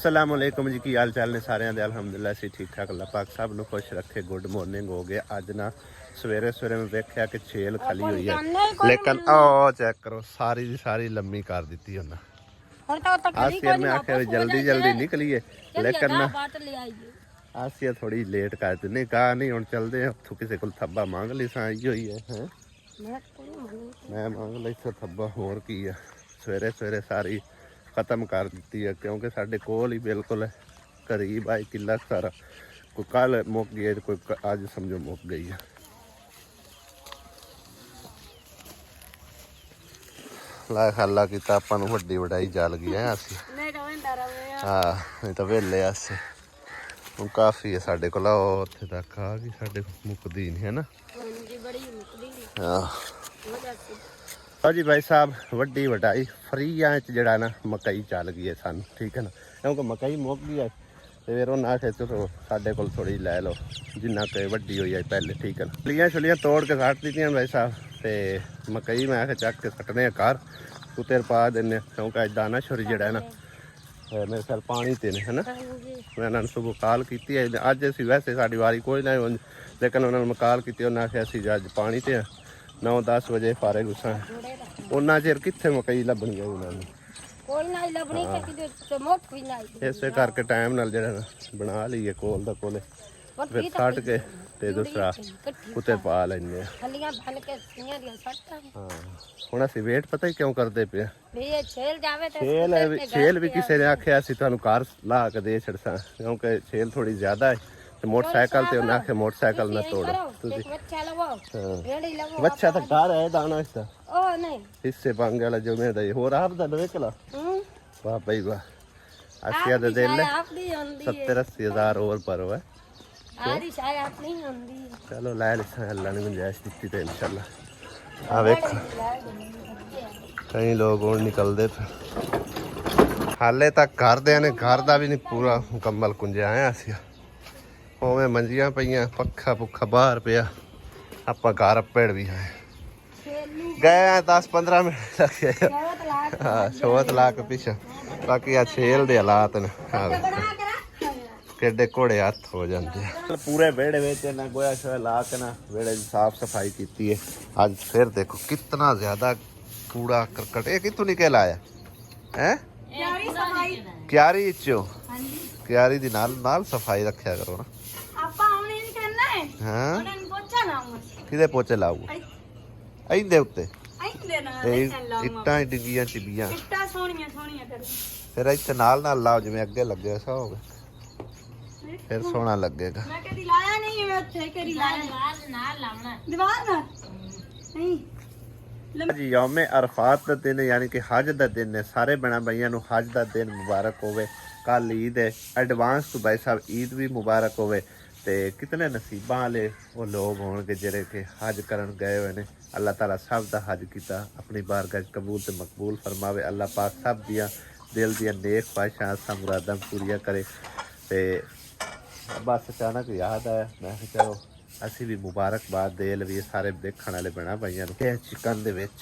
अस्सलाम वालेकुम जी, की हाल चाल ने सारे दे? अलहमदुलिल्लाह से ठीक ठाक, अल्लाह पाक सब नूं खुश रखे। गुड मॉर्निंग हो गया। अज ना सवेरे सवेरे मैं वेख्या कि छेल खली हुई है, लेकिन ओ चेक करो सारी दी सारी लम्मी कर दी उन्हें। आसिया मैं आख्या जल्दी जल्दी निकलीए, लेकिन ना आसिया थोड़ी लेट कर दी। नहीं कहा नहीं हुण चलदे हैं, उत्थों किसी को थब्बा मांग ली सा ही है। मैं मांग ली सा थब्बा, होर की है। सवेरे सवेरे सारी खत्म कर दी है, क्योंकि साढ़े कोल ही बिल्कुल करीब आई किला सारा। कोई कल मुक गई, कोई अज समझो मुक गई है। ला खाला किता आपां नूं वड्डी वडाई जल गई है असी। हाँ नहीं तो वेले अस हूँ काफ़ी है साढ़े को। उत्थे तक आ गई, साढ़े मुकदी नहीं है ना। हाँ जी भाई साहब, वड्डी वडाई फ्रीया जड़ा ना मकई चल गई है सानू, ठीक है ना, क्योंकि मकई मुक गई है। फिर उन्हें आखे चलो साढ़े को थोड़ी लै लो जिन्ना कि वड्डी हुई है पहले, ठीक है ना। फलियां छुलियां तोड़ के सट दी भाई साहब, तो मकई मैं आखे चक के सटने घर कुत्ते पा देने, क्योंकि अज दाना छुरी जड़ा है ना मेरे ख्याल पानी ते ने है ना। मैं उन्होंने सुबह कॉल की, अज असी वैसे साड़ी वारी कोई ना, लेकिन उन्होंने मैं कॉल की, उन्हें आख्या असी अज पानी ते 9-10 बजे फारे गुस्सा उन्ना चिर कित्थे मकई लभनी है उन्होंने। इस करके टाइम नाल जड़ा ना बना लीए कोल दा कोले, फिर सट के ते दूसरा कुत्ते पा लेंगे। हाँ हुण असीं वेट पता ही क्यों करते पे, छेल भी किसी ने आख्या असीं तुहानूं घर ला के दे छड़सां, क्योंकि छेल थोड़ी ज्यादा है। मोटरसाइकिल ते उन्हें आखे मोटरसाइकिल ना तोड़ो। बच्चा तो घर है दाना इसका हिस्से पांगे वाला जो मैं दे होर आप दा वेखला। वाह भाई वाह, 80 दे दे ले 70-80 हज़ार और पर है। चलो लै लिसा, अल्लाह ने गुंजाइश दी तो इंशाल्लाह। आ वेख कई लोग और निकलते थे, हाले तक घर दे ने घर दा भी नहीं पूरा मुकम्मल कुंजिया है। असिया उवें मंजियां पईयां, पक्खा पुखा बाहर पिया, आपां घर पेड़ भी आए गए 10-15 मिनट लगे। हाँ शोत ला के पीछे बाकी आ छेल दे हालात ने केडे घोड़े हथ हो जाते हैं। पूरे वेड़े में ना गोया शोया ला के ना वेड़े की साफ सफाई की है। अज फिर देखो कितना ज्यादा कूड़ा करकट, ये कितों निकल आया है? क्यारी चो क्यारी दी नाल सफाई रखा करो ना। हाँ किदे पोचे लाऊगा इंदे उत्ते इट्टां डिग्गियां चिबियां, फिर इत्थे नाल लाओ जिवें अगे लगे ऐसा होगा, फिर सोहना लगेगा। जी यौमे अरफात का दिन यानी कि हज का दिन है। सारे बना भाइयों को हज का दिन मुबारक होवे। कल ईद है, एडवांस तो भाई साहब ईद भी मुबारक होवे। ते कितने नसीबा वाले वो लोग होंगे जिहड़े कि हज करन गए हुए ने। अल्लाह ताला सब दा हज किया अपनी बारगाह कबूल ते मकबूल फरमावे। अल्लाह पाक सब दियां दिल दियां नेक ख्वाहिशां आसां मुरादां पूरियां करे। ते बस अचानक याद आया, मैं चलो असी भी मुबारकबाद दे लवीए सारे देखने वाले बना भाइयों को। चिकन दे विच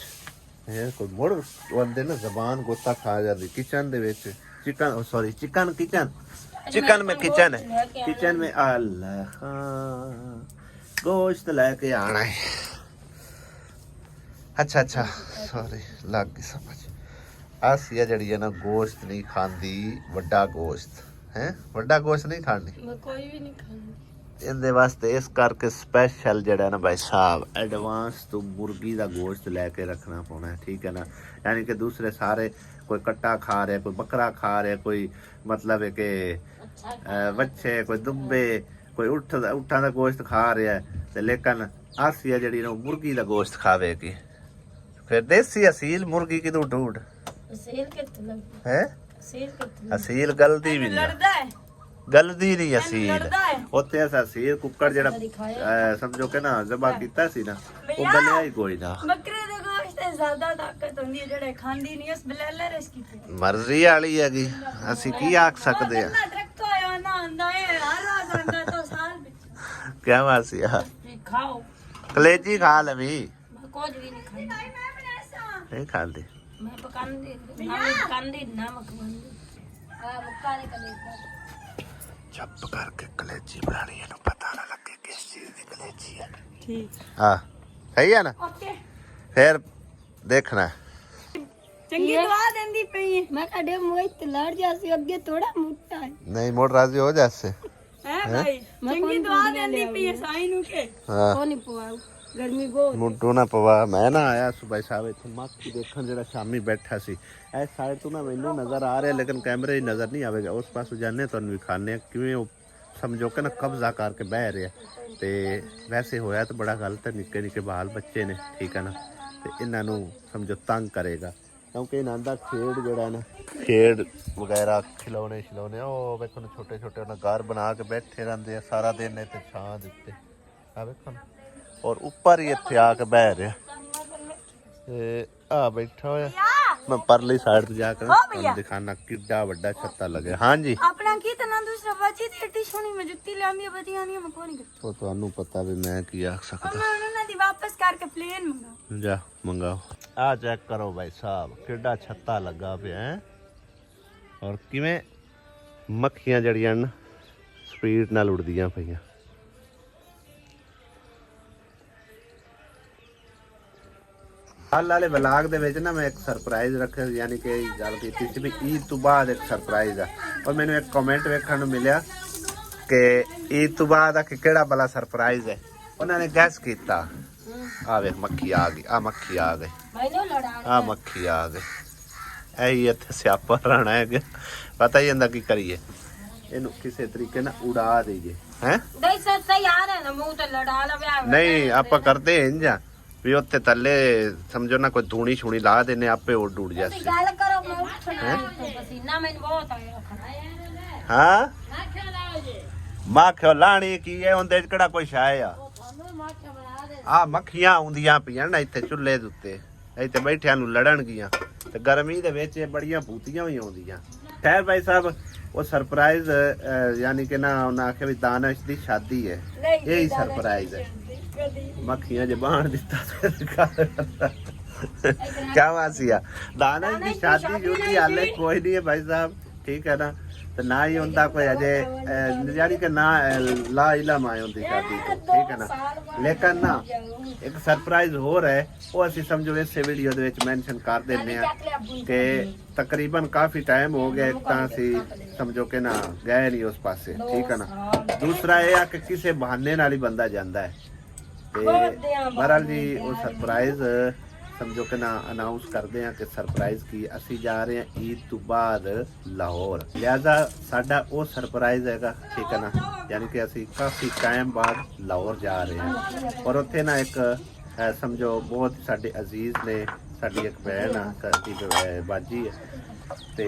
कोई मुड़ आंदे ना जबान गोता खा जाती किचन दे विच। Chicken sorry chicken kitchen chicken में किचन है, किचन में अल्लाह गोश्त लेके आना है। अच्छा अच्छा सॉरी लग गई समझ। आसिया जड़ी है ना गोश्त नहीं खाती, वड्डा गोश्त है, वड्डा गोश्त नहीं खानी कोई भी नहीं खानी। इहदे वास्ते इस करके स्पैशल जड़ा ना भाई साहब एडवांस तो मुर्गी का गोश्त लेके रखना पौना है, ठीक है ना। यानी कि दूसरे सारे कोई कट्टा खा रहे, कोई बकरा खा रहे, कोई मतलब है कि बच्चे, कोई दुब्बे, कोई उठा का गोश्त खा रहा है, लेकिन आसिया जड़ी ना मुर्गी का गोश्त खावेगी। फिर देसी असील मुर्गी की ढूंढ है, असील गलदी भी नहीं, गलदी नहीं असील। उत्थे अस असील कुक्कड़ जड़ा समझो कि ना जबा कीता सी ना वो गलिया ही कोई ना। मर्जी वाली हैगी, असी की आख सकते हैं। क्या मासिया कलेजी खा लवी नहीं खाती। चुप करके कलेजी बनानी है, पता ना लगे किस चीज की कलेजी है। ठीक हाँ सही है ना। फिर देखना चंगी दुआ देंदी पई है। मैं कड़े मोई ते लड़ जासी अगे थोड़ा मोटा है। नहीं मोड़ राजी हो जैसे है भाई चंगी दुआ देंदी पई है साई नु के। हाँ कोनी पवाऊ गर्मी बहुत मुंडू ना पवा। मैं ना आया सुबह साहब इत्थे मक्खी देखन जेड़ा शामी बैठा सी इस साइड तो ना मैनू नजर आ रहा लेकिन कैमरे नजर नहीं आवेगा। उस पास जाने तो भी खाने किवें समझो कि ना कब्जा करके बह रहा ते वैसे होया तो बड़ा गलत है। निक्के निक्के बाल बच्चे ने ठीक है ना ते इन्हां समझो तंग करेगा क्योंकि इन्हां दा खेड जेड़ा ना खेड वगैरह खिलौने शिलौने ओ वेखो ना छोटे छोटे उन्हें घर बना के बैठे रहंदे सारा दिन इत्थे छां दित्ते आ वेखो ना और ऊपर ही इत्थे आके बह रहा आ बैठा होया। मैं परली साइड तो जाकर दिखाना किड्डा वड्डा छत्ता लगे। हाँ जी अपना की तना दूसरा बाजी दी एटी सोनी मैं जुत्ती लांदी बदियां नहीं मैं कोनी कर तो ਤੁਹਾਨੂੰ पता भी मैं की आख सकदा। मैं उन्होंने दी वापस करके प्लेन मंगाओ जा मंगाओ। आ चेक करो भाई साहब किड्डा छत्ता लगा पे है और किवें मक्खियां जड़ियां न स्पीड नाल उड़दियां पईयां। हाल वाले ब्लॉग दे विच ना मैं एक सरप्राइज रखा यानी कि गल कीती सी भी ईद तो बाद एक सरप्राइज है और मैंने एक कमेंट वेखण नूं मिलिया कि ईद तो बाद किहड़ा भला सरप्राइज है। उन्होंने गैस किया आ वे मक्खी आ गई आ मक्खी आ गई आ मक्खी आ गई यही इत्थे स्यापा रहना है। पता ही इंदा की करिए इनू किसी तरीके ना उड़ा दईए हैं नहीं आप करते इंजा भी उत्ते थल्ले समझो ना कोई धूनी छूनी ला देने आपे उड़ उड़ जासी। हाँ मक्खियों लानी की है उंदे च किहड़ा कोई शाय आ मक्खियां आउंदियां पियां ना इत्थे चुल्हे दे उत्ते इत्थे बैठियां नूं लड़नगियां ते गर्मी दे विच बड़ियां भूतियां भी आउंदियां। खैर भाई साहब वो सरप्राइज यानी कि ना उन्हें आखे भी दानिश दी शादी है यही सरप्राइज है। मक्खियां जो बांध दिता क्या वासिया दानिश दी शादी जुड़ी हाले कोई नहीं है भाई साहब ठीक है ना तो ना ही उनका कोई अजे यानी कि ना ला इलम आए उनकी शादी को ठीक है ना लेकिन ना एक सरप्राइज हो रहा है वो असी समझो इस वीडियो दे विच मेंशन कर देने कि तकरीबन काफी टाइम हो गया एक तो असी समझो कि ना गए नहीं उस पासे ठीक है ना। दूसरा यह कि किसी बहाने नाल ही बंदा जाता है बहरहाल जी वो सरप्राइज समझो कि ना अनाउंस करते हैं कि सरप्राइज की असी जा रहे हैं ईद तो बाद लाहौर लिहाजा साडा वो सरप्राइज हैगा ठीक है ना यानी कि असी काफ़ी टाइम बाद लाहौर जा रहे हैं और उत्थे ना एक समझो बहुत साडे अजीज ने साडी एक बहन आ बाजी है तो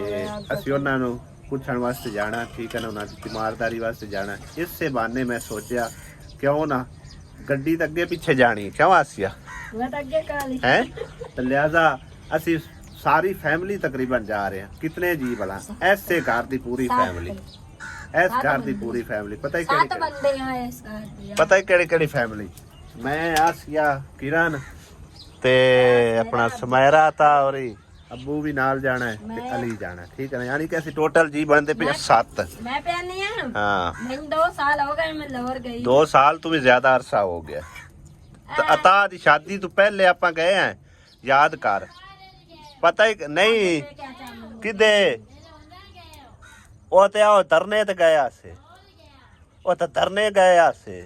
असी उन्हां नूं पुछण वास्ते जाना ठीक है ना उन्हां दी तीमारदारी वास्ते जाना। इस बहाने मैं सोचा क्यों ना गड्डी तो अगे पिछे जानी क्यों आसिया है तो लिहाजा असी सारी फैमिली तकरीबन जा रहे हैं। कितने जी भला ऐसे घर की पूरी फैमिली इस घर की पूरी फैमिली पता ही केड़ी फैमिली मैं आसिया किरण ते अपना सुमैरा था और अबू भी नाल जाना है ते अली जाना है ठीक है ना यानी कि असि टोटल जी बनते पे 7। मैं प्यानी है हाँ 2 साल हो गए मैं लाहौर गई 2 साल तो भी ज्यादा अरसा हो गया। तो अता दी शादी तो पहले आप गए हैं याद कर पता ही नहीं किदे ओ ते आओ तरने ते गया से ओ तो तरने गया से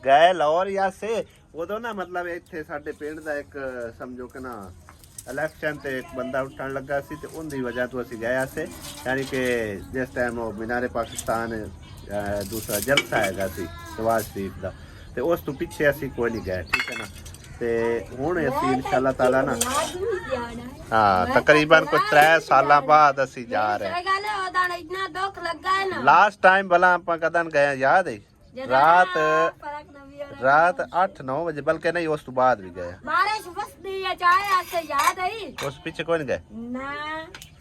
गए लाहौर या से उदो ना मतलब इत्थे साडे पिंड दा एक समझो कि ना इलेक्शन ते एक बंदा उठन लगा सी ते उनदी वजह तो असी गया से यानी कि जिस टाइम वो मीनारे पाकिस्तान दूसरा जलसा हैगा सी नवाज शरीफ दा ते उस तो पीछे असी कोई नहीं गए ठीक है ना ते हुण असी इंशाअल्लाह ताला ना हाँ तकरीबन कोई 3 साल बाद असी जा रहे हैं। लास्ट टाइम भला आप कदन गए याद है रात 8-9 बजे बल्कि नहीं उस तो बाद भी गए उस पीछे कोई नहीं गए।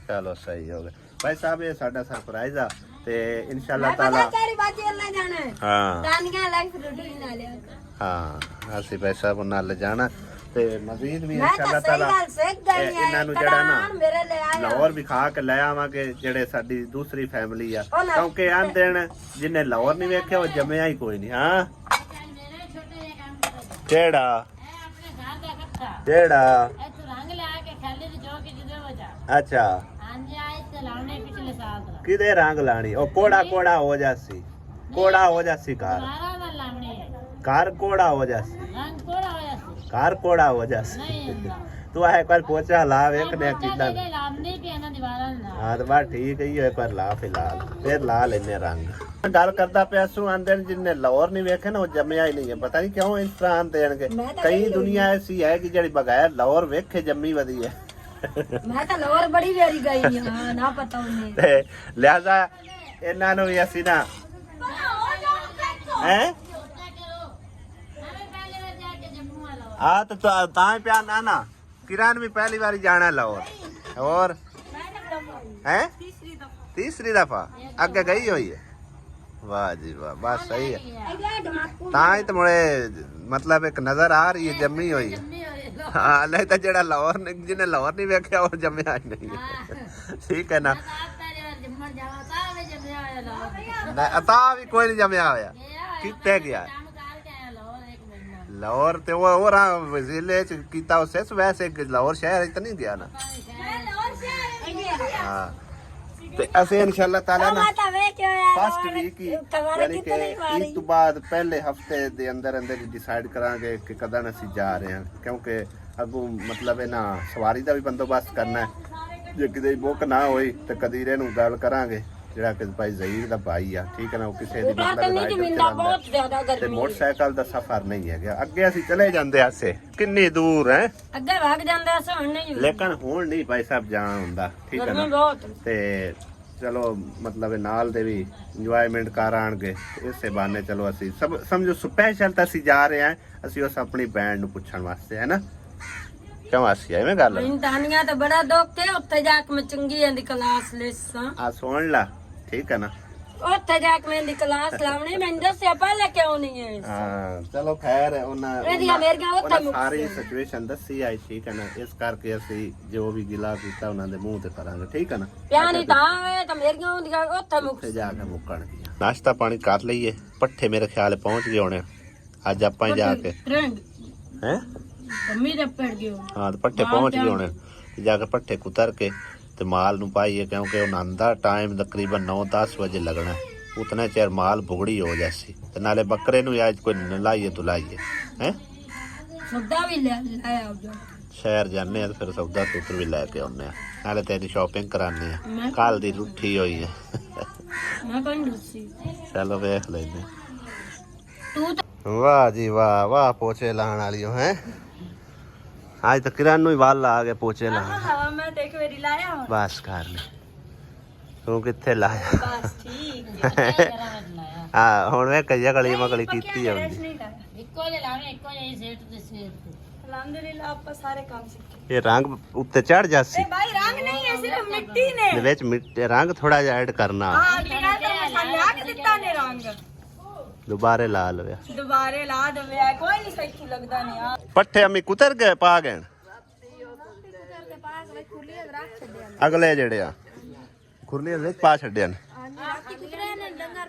चलो सही हो गया भाई साहब ये साडा सरप्राइज आ ते इंशाअल्लाह ताला हाँ हाँ असी भाई साहब नाल जाना ਤੇ ਮਜ਼ੀਦ ਵੀ ਮੈਂ ਤਾਂ ਇਨਸ਼ਾਅੱਲਾ ਸਹੀ ਤਾਲਾ ਗੱਲ ਸਿੱਖ ਗਈ ਆ ਇਹਨਾਂ ਨੂੰ ਜਿਹੜਾ ਨਾ ਮੇਰੇ ਲਈ ਆਇਆ ਲਾਹੌਰ ਵੀ ਖਾ ਕੇ ਲੈ ਆਵਾਂਗੇ ਜਿਹੜੇ ਸਾਡੀ ਦੂਸਰੀ ਫੈਮਿਲੀ ਆ ਉਹ ਨਾ- ਕਿਉਂਕਿ ਆਂ ਦਿਨ ਜਿਹਨੇ ਲਾਹੌਰ ਨਹੀਂ ਵੇਖਿਆ ਉਹ ਜੰਮਿਆ ਹੀ ਕੋਈ ਨਹੀਂ ਹਾਂ ਕਿਹੜਾ ਕਿਹੜਾ ਅੱਛਾ ਕਿਦੇ ਰੰਗ ਲਾਣੀ ਉਹ ਕੋੜਾ ਕੋੜਾ ਹੋ ਜਾਸੀ ਕੋੜਾ ਹੋ ਜਾਸੀ ਘਰ ਘਰ ਕੋੜਾ ਹੋ ਜਾਸੀ ਘਰ ਕੋੜਾ ਹੋ ਜਾਸੀ ਤੂੰ ਆ ਇੱਕ ਵਾਰ ਪੋਚਾ ਲਾ ਵੇਖਨੇ ਕਿਦਾਂ ਹਾਂ ਤਾਂ ਬਸ ਠੀਕ ਹੀ ਇੱਕ ਵਾਰ ਲਾ ਫਿਲਹਾਲ ਫਿਰ ਲਾ ਲੈਨੇ ਰੰਗ ਗੱਲ ਕਰਦਾ ਪਿਆ ਸੂ ਆਂਦੇ ਜਿੰਨੇ ਲਾਹੌਰ ਨਹੀਂ ਵੇਖੇ ਨਾ ਉਹ ਜੰਮਿਆ ਹੀ ਨਹੀਂ ਹੈ ਪਤਾ ਨਹੀਂ ਕਿਉਂ ਇਸ ਤਰ੍ਹਾਂ ਦੇਣਗੇ ਕਈ ਦੁਨੀਆ ਐਸੀ ਹੈ ਕਿ ਜਿਹੜੀ ਬਗੈਰ ਲਾਹੌਰ ਵੇਖੇ ਜੰਮੀ ਵਧੀ ਹੈ ਮੈਂ ਤਾਂ ਲਾਹੌਰ ਬੜੀ ਵਾਰੀ ਗਈ ਹਾਂ ਨਾ ਪਤਾ ਉਹਨੇ ਤੇ ਲਿਆਜ਼ਾ ਇਹਨਾਂ ਨੂੰ ਵੀ ਅਸੀਂ ਨਾ ਹੈ ਆ ਤਾਂ ਪਿਆ ਨਾ किरान भी पहली बार जाना लाहौर और है तीसरी दफा अगे गई हुई है वाह जी वाह बस सही है ताई तो मुझे मतलब एक नजर आ रही है जम्मी हुई है हाँ नहीं तो जेड़ा लाहौर जिन्हें लाहौर नहीं वेख्या वो जम्मिया ही नहीं है ठीक है ना अता भी कोई नहीं जम्मिया होया कितने गया लाहौर ते वो जिले च कीता उसे वैसे लाहौर शहर च नहीं गया ना हां ते असे इंशाल्लाह ताला ना फर्स्ट वीक यानी कि ईद तो बाद पहले हफ्ते दे अंदर अंदर डिसाइड करांगे कि कदा ਅਸੀਂ ਜਾ ਰਹੇ ਹਾਂ ਕਿਉਂਕਿ ਅੱਗੋਂ ਮਤਲਬ ਇਹ ਨਾ ਸਵਾਰੀ ਦਾ ਵੀ ਬੰਦੋਬਸਤ ਕਰਨਾ ਹੈ ਜੇ ਕਿਤੇ ਬੁੱਕ ਨਾ ਹੋਈ ਤੇ ਕਦੀਰੇ ਨੂੰ ਗੱਲ ਕਰਾਂਗੇ ਜਿਹੜਾ ਕਿ ਭਾਈ ਜ਼ਹੀਰ ਦਾ ਭਾਈ ਆ ਠੀਕ ਹੈ ਨਾ ਉਹ ਕਿਸੇ ਦੀ ਬਹੁਤ ਜ਼ਿਆਦਾ ਤੇ ਗਰਮੀ ਮੋਟਰਸਾਈਕਲ ਦਾ ਸਫ਼ਰ ਨਹੀਂ ਹੈਗਾ ਅੱਗੇ ਅਸੀਂ ਚਲੇ ਜਾਂਦੇ ਆਸੇ ਕਿੰਨੀ ਦੂਰ ਹੈ ਅੱਗੇ ਵਗ ਜਾਂਦੇ ਅਸਾਂ ਹੁਣ ਨਹੀਂ ਲੇਕਿਨ ਹੁਣ ਨਹੀਂ ਭਾਈ ਸਾਹਿਬ ਜਾਣਾ ਹੁੰਦਾ ਠੀਕ ਹੈ ਨਾ ਬਹੁਤ ਤੇ ਚਲੋ ਮਤਲਬ ਨਾਲ ਦੇ ਵੀ ਇੰਜੋਇਮੈਂਟ ਕਰ ਆਣਗੇ ਇਸੇ ਬਹਾਨੇ ਚਲੋ ਅਸੀਂ ਸਭ ਸਮਝੋ ਸਪੈਸ਼ਲ ਤਾਂ ਅਸੀਂ ਜਾ ਰਹੇ ਹਾਂ ਅਸੀਂ ਉਸ ਆਪਣੀ ਬੈਂਡ ਨੂੰ ਪੁੱਛਣ ਵਾਸਤੇ ਹੈ ਨਾ ਕਿਉਂ ਆਸੀ ਐਵੇਂ ਗੱਲ ਇੰਟਾਨੀਆਂ ਤਾਂ ਬੜਾ ਦੁੱਖ ਤੇ ਉੱਥੇ ਜਾ ਕੇ ਮੈਂ ਚੰਗੀ ਇਹਦੀ ਕਲਾਸ ਲੈਸਾਂ ਆ ਸੁਣ ਲਾ ਠੀਕ ਹੈ ਨਾ ਉੱਥੇ ਜਾ ਕੇ ਮੈਂ ਇਹਦੀ ਕਲਾਸ ਲਾਉਣੀ ਮੈਨੂੰ ਦੱਸਿਆ ਪਹਿਲਾਂ ਕਿਉਂ ਨਹੀਂ ਹੈ ਹਾਂ ਚਲੋ ਖੈਰ ਉਹਨਾਂ ਇਹਦੀਆਂ ਮੇਰੀਆਂ ਉੱਥੇ ਸਾਰੀ ਸਿਚੁਏਸ਼ਨ ਦੱਸੀ ਆਈ ਠੀਕ ਹੈ ਨਾ ਇਸ ਕਰਕੇ ਅਸੀਂ ਜੋ ਵੀ ਗਿਲਾ ਕੀਤਾ ਉਹਨਾਂ ਦੇ ਮੂੰਹ ਤੇ ਕਰਾਂਗੇ ਠੀਕ ਹੈ ਨਾ ਪਿਆਣੀ ਤਾਂ ਆਵੇ ਤਾਂ ਮੇਰੀਆਂ ਹੁੰਦੀਆਂ ਉੱਥੇ ਮੁੱਕ ਜਾ ਕੇ ਮੁੱਕਣਗੀਆਂ ਨਾਸ਼ਤਾ ਪਾਣੀ ਕਰ ਲਈਏ ਪੱਠੇ ਮੇਰੇ ਖਿਆਲ ਪਹੁੰਚ ਗਏ ਹੋਣੇ ਅੱਜ ਆਪਾਂ ਹੀ ਜਾ ਕੇ ਹੈ ਮੰਮੀ ਦੇ ਪੜ ਗਏ ਹਾਂ ਤੇ ਪੱਠੇ ਪਹੁੰਚ ਗਏ ਹੋਣੇ ਜਾ ਕੇ ਪੱਠੇ ਕੁਤਰ ਕੇ ਤੇ ਮਾਲ ਨੂੰ ਪਾਈਏ ਕਿਉਂਕਿ ਉਹਨਾਂ ਦਾ ਟਾਈਮ ਤਕਰੀਬਨ 9-10 ਵਜੇ ਲੱਗਣਾ ਉਤਨੇ ਚਿਰ ਮਾਲ ਭੁਗੜੀ ਹੋ ਜਾਸੀ ਤੇ ਨਾਲੇ ਬੱਕਰੇ ਨੂੰ ਅੱਜ ਕੋਈ ਨਲਾਈਏ ਤੁਲਾਈਏ ਹੈ ਸੌਦਾ ਵੀ ਲੈ ਆਓ ਜੋ ਸ਼ਹਿਰ ਜਾਂਦੇ ਆ ਤੇ ਫਿਰ ਸੌਦਾ ਸੂਤਰ ਵੀ ਲੈ ਕੇ ਆਉਂਦੇ ਆ ਨਾਲੇ ਤੇਰੀ ਸ਼ਾਪਿੰਗ ਕਰਾਉਂਦੇ ਆ ਕੱਲ ਦੀ ਰੁੱਠੀ ਹੋਈ ਹੈ ਮੈਂ ਕਹਿੰਦੀ ਸੀ ਚਲੋ ਵੇਖ ਲੈਂਦੇ ਤੂੰ ਵਾਹ ਜੀ ਵਾਹ ਵਾਹ ਪੋਚੇ ਲਾਣ ਵਾਲੀ ਹੋ ਹੈ ਅੱਜ ਤਾਂ ਕਿਰਨ ਨੂੰ ਹੀ ਵੱਲ ਆ ਗਏ ਪੋਚੇ ਲਾਣ ਹਾਂ ਮੈਂ ਤੇ ਇੱਕ ਵਾਰੀ ਲਾਇਆ ਹੁਣ ਬਸ ਕਰ ਲੈ ਤੂੰ ਕਿੱਥੇ ਲਾਇਆ ਬਸ ਠੀਕ ਹਾਂ ਹੁਣ ਵੇ ਕਈਆ ਗਲੀ ਮਗਲੀ ਕੀਤੀ ਆਉਂਦੀ ਇੱਕੋ ਜਿਹਾ ਲਾਵੇਂ ਇੱਕੋ ਜਿਹਾ ਸੇਟ ਤੇ ਸੇਟ ਅਲਹਮਦੁਲਿਲਾ ਆਪਾਂ ਸਾਰੇ ਕੰਮ ਸਿੱਖੇ ਇਹ ਰੰਗ ਉੱਤੇ ਚੜ ਜਾਸੀ ਭਾਈ ਰੰਗ ਨਹੀਂ ਹੈ ਸਿਰਫ ਮਿੱਟੀ ਨੇ ਦੇ ਵਿੱਚ ਮਿੱਟੀ ਰੰਗ ਥੋੜਾ ਜਿਹਾ ਐਡ ਕਰਨਾ ਹਾਂ ਬਿਨਾਂ ਤਾਂ ਮਸਾਲਾ ਕੇ ਦਿੱਤਾ ਨੇ ਰੰਗ ਦੁਬਾਰੇ ਲਾ ਲਵੇ ਦੁਬਾਰੇ ਲਾ ਦਵੇ ਕੋਈ ਨਹੀਂ ਸਹੀ ਲੱਗਦਾ ਨਹੀਂ ਆ ਪੱਠੇ ਅਮੀ ਕੁਤਰ ਗਏ ਪਾ ਗਏ ਅਗਲੇ ਜਿਹੜੇ ਆ ਖੁਰਲੀਆਂ ਵਿੱਚ ਪਾ ਛੱਡਿਆ ਨੇ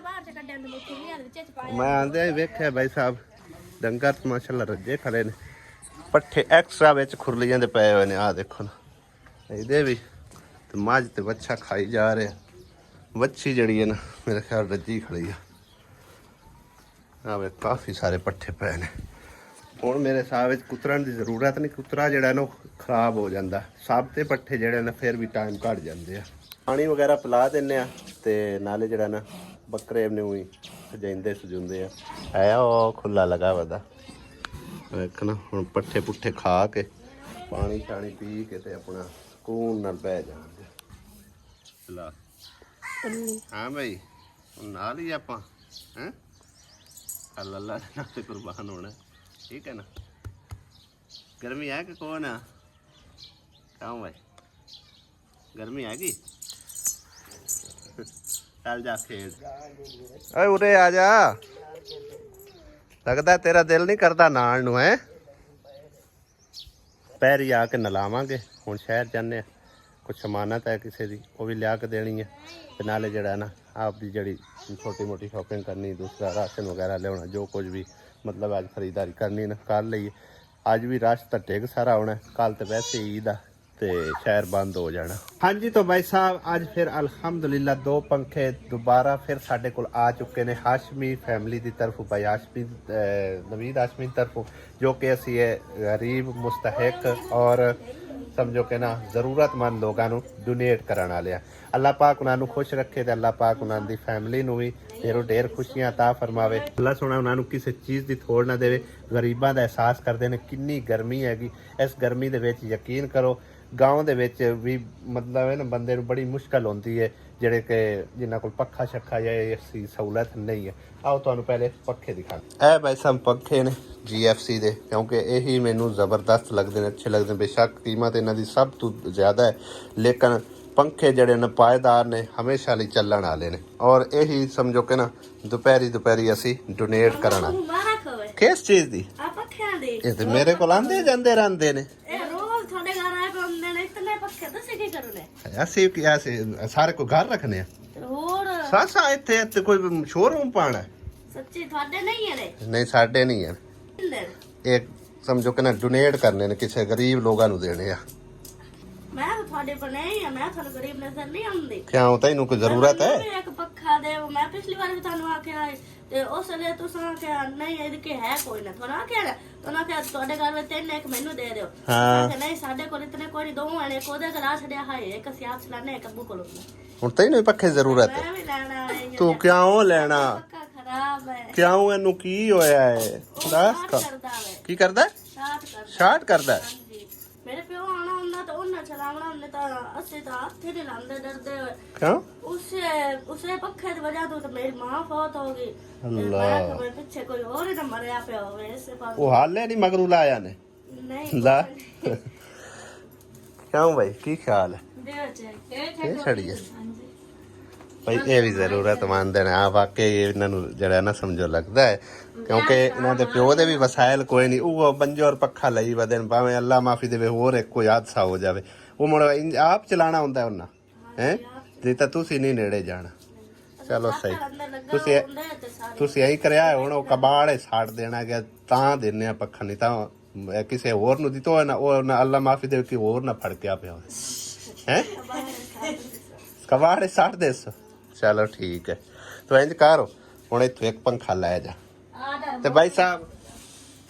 ਮੈਂ ਆਂਦੇ ਵੇਖਿਆ ਭਾਈ ਸਾਹਿਬ ਡੰਗਰ ਮਾਸ਼ਾਅੱਲਾ ਰੱਜੇ ਖੜੇ ਨੇ ਪੱਠੇ ਐਕਸਟਰਾ ਵਿੱਚ ਖੁਰਲੀਆਂ ਦੇ ਪਏ ਹੋਏ ਨੇ ਆ ਦੇਖੋ ਨਾ ਇਹਦੇ ਵੀ ਤੇ ਮੱਝ ਤੇ ਵੱਛਾ ਖਾਈ ਜਾ ਰਿਹਾ ਵੱਛੀ ਜਿਹੜੀ ਹੈ ਨਾ ਮੇਰੇ ਖਿਆਲ ਰੱਜੀ ਖੜੀ ਆ ਆਵੇ ਕਾਫੀ ਸਾਰੇ ਪੱਠੇ ਪਏ ਨੇ ਹੁਣ ਮੇਰੇ ਸਾਹ ਵਿੱਚ ਕੁਤਰਨ ਦੀ ਜ਼ਰੂਰਤ ਨਹੀਂ ਕੁਤਰਾ ਜਿਹੜਾ ਨਾ ਖਰਾਬ ਹੋ ਜਾਂਦਾ ਸਭ ਤੇ ਪੱਠੇ ਜਿਹੜੇ ਨੇ ਫਿਰ ਵੀ ਟਾਈਮ ਘੱਟ ਜਾਂਦੇ ਆ ਪਾਣੀ ਵਗੈਰਾ ਪਿਲਾ ਦਿੰਨੇ ਆ ਤੇ ਨਾਲੇ ਜਿਹੜਾ ਨਾ ਬੱਕਰੇ ਨੂੰ ਵੀ ਸਜਾਉਂਦੇ ਸਜੁੰਦੇ ਆ ਆਇਆ ਉਹ ਖੁੱਲਾ ਲਗਾ ਵਦਾ ਵੇਖ ਨਾ ਹੁਣ ਪੱਠੇ ਪੁੱਠੇ ਖਾ ਕੇ ਪਾਣੀ ਛਾਣੀ ਪੀ ਕੇ ਤੇ ਆਪਣਾ ਸਕੂਨ ਨਾਲ ਬਹਿ ਜਾਣਗੇ ਚਲਾ ਹਾਂ ਭਾਈ ਨਾਲ ਹੀ ਆਪਾਂ ਹੈ ਅੱਲਾ ਦੇ ਤੇ ਕੁਰਬਾਨ ਹੋਣਾ ठीक है ना गर्मी है कि कौन है कहाँ भाई गर्मी है कि चल जा खेल अरे उरे आ जा लगता है तेरा दिल नहीं करता नाल नू है ਦੁਪਹਿਰੀ ਆ ਕੇ ਨਲਾਵਾਂਗੇ। ਹੁਣ ਸ਼ਹਿਰ ਜਾਂਦੇ ਹਾਂ, ਕੁਛ ਅਮਾਨਤ ਹੈ ਕਿਸੇ ਦੀ, ਉਹ ਵੀ ਲਿਆ ਕੇ ਦੇਣੀ ਹੈ। ਤੇ ਨਾਲੇ ਜਿਹੜਾ ਨਾ ਆਪ ਦੀ ਜਿਹੜੀ ਛੋਟੀ ਮੋਟੀ ਸ਼ਾਪਿੰਗ ਕਰਨੀ, ਦੂਸਰਾ ਰਾਸ਼ਨ ਵਗੈਰਾ ਲਿਆਉਣਾ, ਜੋ ਕੁਝ ਵੀ मतलब ਅੱਜ ਖਰੀदारी करनी ना कर ली। ਅੱਜ ਵੀ रश तो ढेर सारा होना, कल तो वैसे ईद आ ते शहर बंद हो जाना। हाँ जी, तो भाई साहब आज फिर अल्हम्दुलिल्लाह 2 पंखे दोबारा फिर साढ़े कोल आ चुके ने हाशमी फैमिली की तरफों, भाई हाशमी नवीद हाशमी की तरफों, जो कि असी गरीब मुस्तहक और समझो कि ना ज़रूरतमंद लोगों को डोनेट कराने वाले। अल्लाह पाक उन्होंने खुश रखे तो अल्लाह पाक उन्होंने फैमिली भी ढेरों ढेर खुशियां अता फरमावे। अल्लाह सोना उन्होंने किसी चीज़ की थोड़ ना देवे। गरीबों का एहसास करते हैं कितनी गर्मी हैगी, इस गर्मी के विच यकीन करो गाँव के विच भी मतलब है ना बंदे नूं बड़ी मुश्किल होती है जेड़े कि जिन्हां कोल पक्खा शक्खा या ऐसी सहूलत नहीं है। आओ तुहानूं पहले पक्खे दिखा। ए भाई साहब पक्खे ने GFC दे, क्योंकि यही मैनू ज़बरदस्त लगते हैं, अच्छे लगते हैं। बेशक कीमत इन्हां दी सब तो ज़्यादा है, लेकिन पंखे जड़े ने पायदार ने, हमेशा लिए चलन वाले ने। और यही समझो कि ना दोपहरी असी डोनेट करना। किस चीज़ दी? ये तो मेरे को आंदे जांदे रहंदे ने। ਅਸੀਂ ਸਾਰੇ ਕੋ ਘਰ ਰੱਖਨੇ ਆ ਹੋਰ ਸਾਸਾ ਇੱਥੇ ਕੋਈ ਸ਼ੋਰੂਮ ਪਾਣਾ ਸੱਚੀ ਤੁਹਾਡੇ ਨਹੀਂ ਹੈ ਨਹੀਂ ਸਾਡੇ ਨਹੀਂ ਹੈ ਇਹ ਸਮਝੋ ਕਿ ਨਾ ਡੋਨੇਟ ਕਰਨੇ ਨੇ ਕਿਸੇ ਗਰੀਬ ਲੋਕਾਂ ਨੂੰ ਦੇਣੇ ਆ ਮੈਂ ਤੁਹਾਡੇ ਕੋਲ ਨਹੀਂ ਆ ਮੈਂ ਤੁਹਾਨੂੰ ਗਰੀਬ ਨਜ਼ਰ ਨਹੀਂ ਆਉਂਦੀ ਕਿਉਂ ਤੈਨੂੰ ਕੋਈ ਜ਼ਰੂਰਤ ਹੈ ਇੱਕ ਪੱਖਾ ਦੇ ਮੈਂ ਪਿਛਲੀ ਵਾਰ ਵੀ ਤੁਹਾਨੂੰ ਆਖਿਆ ਤੇ ਉਸ ਲਈ ਤੁਸੀਂ ਆਖਿਆ ਨਹੀਂ ਇਹਦੇ ਕੇ ਹੈ ਕੋਈ ਨਾ ਤੁਹਾਨੂੰ ਆਖਿਆ ਤੁਹਾਨੂੰ ਆਖਿਆ ਤੁਹਾਡੇ ਘਰ ਵਿੱਚ ਤਿੰਨ ਇੱਕ ਮੈਨੂੰ ਦੇ ਦਿਓ ਹਾਂ ਨਹੀਂ ਸਾਡੇ ਕੋਲ ਇਤਨੇ ਕੋਈ ਨਹੀਂ ਦੋ ਵਾਲੇ ਕੋਦੇ ਗਲਾ ਛੜਿਆ ਹੈ ਇੱਕ ਅਸੀਂ ਆਪ ਚਲਾਣੇ ਇੱਕ ਅੱਬੂ ਕੋਲ ਹੁਣ ਤੈਨੂੰ ਪੱਖੇ ਜ਼ਰੂਰਤ ਹੈ ਮੈਂ ਵੀ ਲੈਣਾ ਤੂੰ ਕਿਉਂ ਲੈਣਾ ਪੱਖਾ ਖਰਾਬ ਹੈ ਕਿਉਂ ਇਹਨੂੰ ਕੀ ਹੋਇਆ ਹੈ ਦੱਸ ਕੀ ਕਰਦਾ ਸ਼ਾਰਟ ਕਰਦਾ ਮੇਰੇ ਪਿਓ ਆਣਾ ਹੁੰਦਾ ਤਾਂ ਉਹਨਾਂ ਚਲਾਵਣਾ ਉਹਨੇ ਤਾਂ ਅਸੀਂ ਤਾਂ ਹੱਥੇ ਨਹੀਂ ਲਾਉਂਦੇ ਡਰਦੇ ਹੋਏ ਕਿਉਂ ਉਸੇ ਪੱਖੇ ਦੀ ਵਜ੍ਹਾ ਤੋਂ ਤਾਂ ਮੇਰੀ ਮਾਂ ਫੌਤ ਹੋ ਗਈ ਅੱਲਾਹ ਮੈਂ ਪਿੱਛੇ ਕੋਈ ਹੋਰ ਹੀ ਨਾ ਮਰਿਆ ਪਿਆ ਹੋਵੇ ਇਸੇ ਪਾਸ ਉਹ ਹਾਲੇ ਨਹੀਂ ਮਗਰੂ ਲਾਇਆ ਨੇ ਨਹੀਂ ਲਾ ਕਿਉਂ ਭਾਈ ਕੀ ਖਿਆਲ ਹੈ ਇਹ ਛੜੀ ਹੈ ਭਾਈ ਇਹ ਵੀ ਜ਼ਰੂਰਤਮੰਦ ਨੇ ਆ ਵਾਕਈ ਇਹਨਾਂ ਨੂੰ ਜਿਹੜਾ ਨਾ ਸਮਝੋ ਲੱਗਦਾ ਹੈ ਕਿਉਂਕਿ ਇਹਨਾਂ ਦੇ ਪਿਓ ਦੇ ਵੀ ਵਸਾਇਲ ਕੋਈ ਨਹੀਂ ਉਹ ਬੰਜੋਰ ਪੱਖਾ ਲਈ ਬਦਨ ਭਾਵੇਂ ਅੱਲਾ ਮਾਫੀ ਦੇਵੇ ਹੋਰ ਇੱਕ ਕੋਈ ਹਾਦਸਾ ਹੋ ਜਾਵੇ ਉਹ ਮੁੜ ਆਪ ਚਲਾਣਾ ਹੁੰਦਾ ਉਹਨਾਂ ਹੈ ਜੇ ਤਾਂ ਤੁਸੀਂ ਨਹੀਂ ਨੇੜੇ ਜਾਣਾ ਚਲੋ ਸਹੀ ਤੁਸੀਂ ਐਂ ਕਰਿਆ ਹੁਣ ਉਹ ਕਬਾੜੇ ਛੱਡ ਦੇਣਾ ਗਿਆ ਤਾਂ ਦਿੰਨੇ ਆ ਪੱਖਾ ਨਹੀਂ ਤਾਂ ਕਿਸੇ ਹੋਰ ਨੂੰ ਦਿੱਤੋ ਨਾ ਉਹ ਅੱਲਾ ਮਾਫੀ ਦੇਵੇ ਕਿ ਹੋਰ ਨਾ ਫੜ ਕੇ ਆ ਪਿਆ ਹੈ ਕਬਾੜੇ ਛੱਡ ਦੇ ਚਲੋ ਠੀਕ ਹੈ ਤੂੰ ਇੰਜ ਕਰ ਹੁਣ ਇੱਥੋਂ ਇੱਕ ਪੰਖਾ ਲੈ ਜਾ ਤੇ ਭਾਈ ਸਾਹਿਬ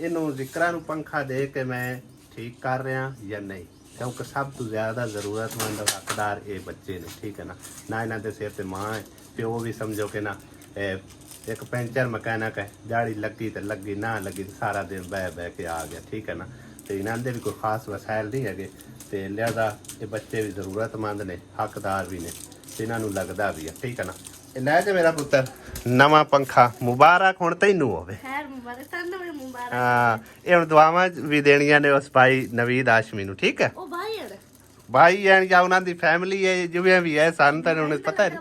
ਇਹਨੂੰ ਜ਼ਿਕਰਾਂ ਨੂੰ ਪੰਖਾ ਦੇ ਕੇ ਮੈਂ ਠੀਕ ਕਰ ਰਿਹਾ ਜਾਂ ਨਹੀਂ ਕਿਉਂਕਿ ਸਭ ਤੋਂ ਜ਼ਿਆਦਾ ਜ਼ਰੂਰਤਮੰਦ ਹੱਕਦਾਰ ਇਹ ਬੱਚੇ ਨੇ ਠੀਕ ਹੈ ਨਾ ਇਹਨਾਂ ਦੇ ਸਿਰ ਤੇ ਮਾਂ ਹੈ ਪਿਓ ਵੀ ਸਮਝੋ ਕਿ ਨਾ ਇੱਕ ਪੈਂਚਰ ਮਕੈਨਿਕ ਹੈ ਦਿਹਾੜੀ ਲੱਗੀ ਤੇ ਲੱਗੀ ਨਾ ਲੱਗੀ ਤੇ ਸਾਰਾ ਦਿਨ ਬਹਿ ਕੇ ਆ ਗਿਆ ਠੀਕ ਹੈ ਨਾ ਤੇ ਇਹਨਾਂ ਦੇ ਵੀ ਕੋਈ ਖਾਸ ਵਸਾਇਲ ਨਹੀਂ ਹੈਗੇ ਤੇ ਲਿਆਦਾ ਇਹ ਬੱਚੇ ਵੀ ਜ਼ਰੂਰਤਮੰਦ ਨੇ ਹੱਕਦਾਰ ਵੀ ਨੇ ਤੇ ਇਹਨਾਂ ਨੂੰ ਲੱਗਦਾ ਵੀ ਹੈ ਠੀਕ ਹੈ ਨਾ ਇਹ ਲੈ ਜਾ ਮੇਰਾ ਪੁੱਤਰ ਨਵਾਂ ਪੰਖਾ ਮੁਬਾਰਕ ਹੁਣ ਤੈਨੂੰ ਹੋਵੇ ਖੈਰ ਮੁਬਾਰਕ ਤੁਹਾਨੂੰ ਵੀ ਮੁਬਾਰਕ ਹਾਂ ਇਹ ਹੁਣ ਦੁਆਵਾਂ ਵੀ ਦੇਣੀਆਂ ਨੇ ਉਸ ਭਾਈ ਨਵੀਦ ਹਾਸ਼ਮੀ ਨੂੰ ਠੀਕ ਹੈ ਉਹ ਭਾਈ ਹੈ ਜਾਂ ਉਹਨਾਂ ਦੀ ਫੈਮਿਲੀ ਹੈ ਜਿਵੇਂ ਵੀ ਹੈ ਸਾਨੂੰ ਤਾਂ ਉਹਨੂੰ ਪਤਾ ਹੈ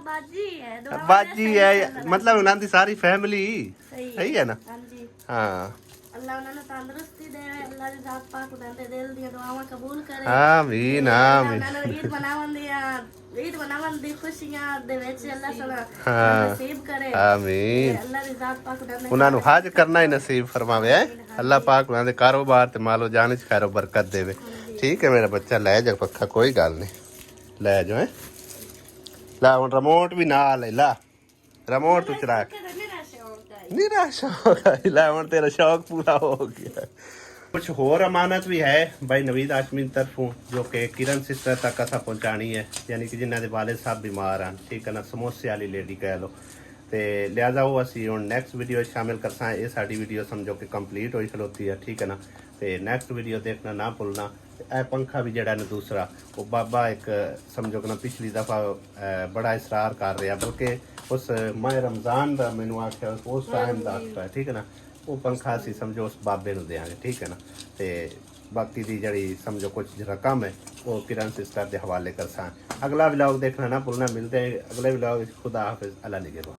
ਬਾਜੀ ਹੈ ਮਤਲਬ ਉਹਨਾਂ ਦੀ ਸਾਰੀ ਫੈਮਿਲੀ ਸਹੀ ਹੈ ਨਾ ਹਾਂ ਅੱਲਾਹ ਉਹਨਾਂ ਨੂੰ ਤੰਦਰੁਸਤੀ ਦੇਵੇ ਅੱਲਾਹ ਦੀ ਜ਼ਾਤ ਪਾਕ ਉਹਨਾਂ ਦੇ ਦਿਲ ਦੀਆਂ ਦੁਆਵਾਂ ਕਬੂਲ ਕਰੇ ਆਮੀਨ ਆਮੀਨ ਉਹਨਾਂ ਨੂੰ ਈਦ ਮਨਾਉਣ ਦੀ ਖੁਸ਼ੀਆਂ ਦੇ ਵਿੱਚ ਅੱਲਾਹ ਸਲਾ ਨਸੀਬ ਕਰੇ ਆਮੀਨ ਅੱਲਾਹ ਦੀ ਜ਼ਾਤ ਪਾਕ ਉਹਨਾਂ ਨੂੰ ਹਜ ਕਰਨਾ ਹੀ ਨਸੀਬ ਫਰਮਾਵੇ ਅੱਲਾਹ ਪਾਕ ਉਹਨਾਂ ਦੇ ਕਾਰੋਬਾਰ ਤੇ ਮਾਲੋ ਜਾਨ ਚ ਖੈਰ ਬਰਕਤ ਦੇਵੇ ਠੀਕ ਹੈ ਮੇਰਾ ਬੱਚਾ ਲੈ ਜਾ ਪੱਖਾ ਕੋਈ ਗੱਲ ਨਹੀਂ ਲੈ ਜਾ ਲੈ ਹੁਣ ਰਿਮੋਟ ਵੀ ਨਾਲ ਲੈ ਰਿਮੋਟ ਚਲਾ निरा शौक है तेरा शौक पूरा हो गया कुछ होर अमानत भी है भाई नवीद हाशमी की तरफों जो कि किरण सिस्टर तक असा पहुँचानी है यानी कि जिन्होंने वाले साहब बीमार हैं ठीक है ना समोसे वाली लेडी कह लो तो लिहाजा वो असी हम नैक्सट वीडियो शामिल कर सा ये साड़ी वीडियो समझो कि कंप्लीट हो खलोती है ठीक है ना तो नैक्सट वीडियो देखना ना भूलना ए पंखा भी जड़ा ने दूसरा वो बाबा एक समझो कि ना पिछली दफ़ा बड़ा इसरार कर रहा बल्कि उस माह रमज़ान का मैनू आख्या उस टाइम का आख्या ठीक है ना वो पंखा असी समझो उस बाबे नूं देंगे ठीक है ना तो बाकी दी जड़ी समझो कुछ रकम है वो किरण सिस्टर के हवाले कर सा अगला व्लॉग देखना ना भूलना मिलते हैं अगले व्लॉग खुदा हाफिज़ अल्लाह निगहबान।